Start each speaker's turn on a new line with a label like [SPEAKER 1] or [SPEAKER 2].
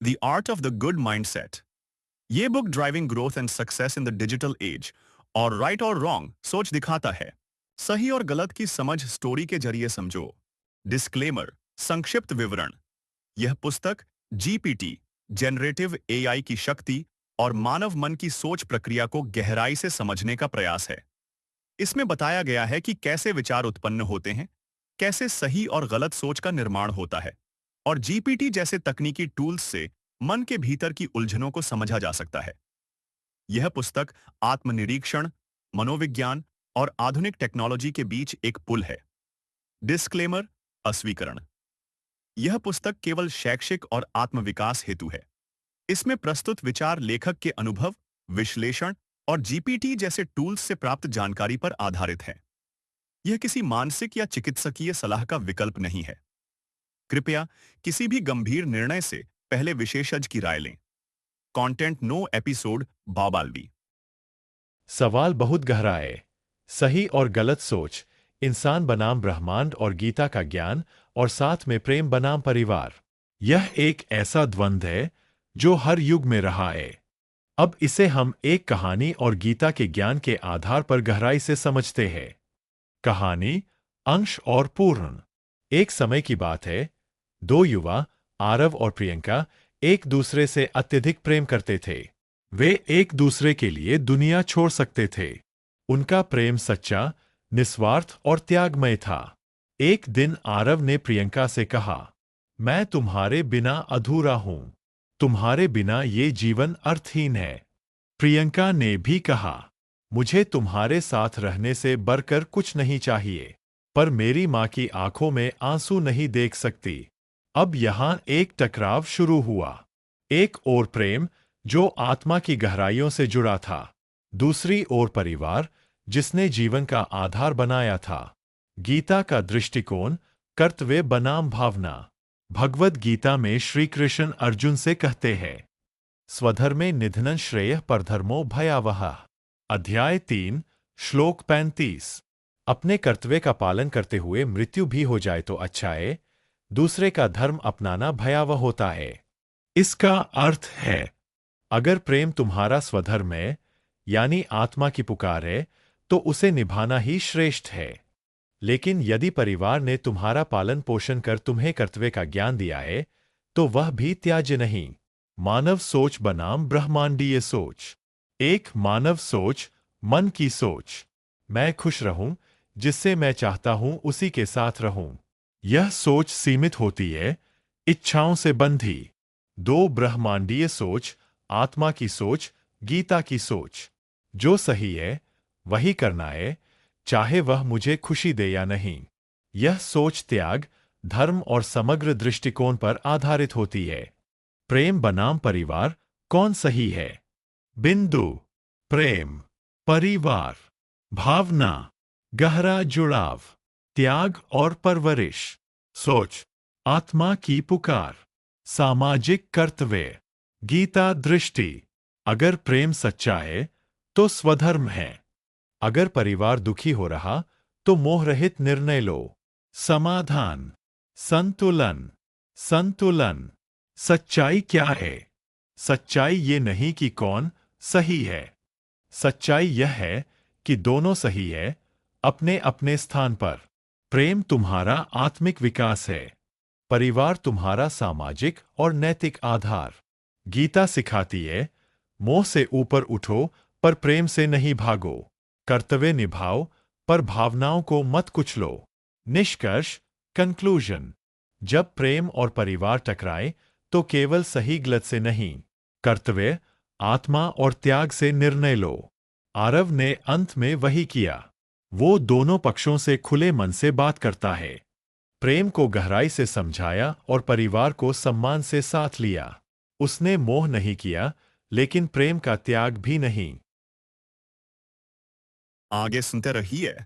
[SPEAKER 1] The art of the good mindset. ये book driving growth and success in the digital age और right और wrong सोच दिखाता है। सही और गलत की समझ स्टोरी के जरिए समझो। डिस्क्लेमर, संक्षिप्त विवरण। यह पुस्तक जीपीटी, जनरेटिव एआई की शक्ति और मानव मन की सोच प्रक्रिया को गहराई से समझने का प्रयास है। इसमें बताया गया है कि कैसे विचार उत्पन्न होते हैं, कैसे सही और गलत सोच का निर्माण होता है, और जीपीटी जैसे तकनीकी टूल्स से मन के भीतर की उलझनों को समझा जा सकता है। यह पुस्तक आत्मनिरीक्षण, मनोविज्ञान और आधुनिक टेक्नोलॉजी के बीच एक पुल है। डिस्क्लेमर, अस्वीकरण। यह पुस्तक केवल शैक्षिक और आत्मविकास हेतु है। इसमें प्रस्तुत विचार लेखक के अनुभव, विश्लेषण और जीपीटी जैसे टूल्स से प्राप्त जानकारी पर आधारित है। यह किसी मानसिक या चिकित्सकीय सलाह का विकल्प नहीं है। कृपया किसी भी गंभीर निर्णय से पहले विशेषज्ञ की राय लें। कंटेंट नो एपिसोड बाबालवी।
[SPEAKER 2] सवाल बहुत गहरा है। सही और गलत सोच, इंसान बनाम ब्रह्मांड और गीता का ज्ञान, और साथ में प्रेम बनाम परिवार। यह एक ऐसा द्वंद्व है जो हर युग में रहा है। अब इसे हम एक कहानी और गीता के ज्ञान के आधार पर गहराई से समझते हैं। कहानी, अंश और पूर्ण। एक समय की बात है। दो युवा, आरव और प्रियंका, एक दूसरे से अत्यधिक प्रेम करते थे। वे एक दूसरे के लिए दुनिया छोड़ सकते थे। उनका प्रेम सच्चा, निस्वार्थ और त्यागमय था। एक दिन आरव ने प्रियंका से कहा, मैं तुम्हारे बिना अधूरा हूं। तुम्हारे बिना ये जीवन अर्थहीन है। प्रियंका ने भी कहा, मुझे तुम्हारे साथ रहने से बढ़कर कुछ नहीं चाहिए, पर मेरी माँ की आंखों में आंसू नहीं देख सकती। अब यहां एक टकराव शुरू हुआ। एक ओर प्रेम, जो आत्मा की गहराइयों से जुड़ा था। दूसरी ओर परिवार, जिसने जीवन का आधार बनाया था। गीता का दृष्टिकोण, कर्तव्य बनाम भावना। भगवद गीता में श्री कृष्ण अर्जुन से कहते हैं, स्वधर्मे निधनं श्रेयः परधर्मो भयावह। अध्याय 3, श्लोक 35। अपने कर्तव्य का पालन करते हुए मृत्यु भी हो जाए तो अच्छा है, दूसरे का धर्म अपनाना भयावह होता है। इसका अर्थ है, अगर प्रेम तुम्हारा स्वधर्म है, यानी आत्मा की पुकार है, तो उसे निभाना ही श्रेष्ठ है। लेकिन यदि परिवार ने तुम्हारा पालन पोषण कर तुम्हें कर्तव्य का ज्ञान दिया है, तो वह भी त्याज्य नहीं। मानव सोच बनाम ब्रह्मांडीय सोच। एक मानव सोच, मन की सोच। मैं खुश रहूं, जिससे मैं चाहता हूं उसी के साथ रहूं। यह सोच सीमित होती है, इच्छाओं से बंधी। दो ब्रह्मांडीय सोच, आत्मा की सोच, गीता की सोच। जो सही है वही करना है, चाहे वह मुझे खुशी दे या नहीं। यह सोच त्याग, धर्म और समग्र दृष्टिकोण पर आधारित होती है। प्रेम बनाम परिवार, कौन सही है? बिंदु, प्रेम, परिवार, भावना, गहरा जुड़ाव, त्याग और परवरिश। सोच, आत्मा की पुकार, सामाजिक कर्तव्य, गीता दृष्टि। अगर प्रेम सच्चा है तो स्वधर्म है। अगर परिवार दुखी हो रहा तो मोहरहित निर्णय लो। समाधान, संतुलन, संतुलन। सच्चाई क्या है? सच्चाई ये नहीं कि कौन सही है। सच्चाई यह है कि दोनों सही है, अपने अपने स्थान पर। प्रेम तुम्हारा आत्मिक विकास है, परिवार तुम्हारा सामाजिक और नैतिक आधार। गीता सिखाती है, मोह से ऊपर उठो पर प्रेम से नहीं भागो। कर्तव्य निभाओ पर भावनाओं को मत कुचलो। निष्कर्ष, कंक्लूजन। जब प्रेम और परिवार टकराए तो केवल सही गलत से नहीं, कर्तव्य, आत्मा और त्याग से निर्णय लो। आरव ने अंत में वही किया। वो दोनों पक्षों से खुले मन से बात करता है। प्रेम को गहराई से समझाया और परिवार को सम्मान से साथ लिया। उसने मोह नहीं किया, लेकिन प्रेम का त्याग भी नहीं।
[SPEAKER 1] आगे सुनते रहिए।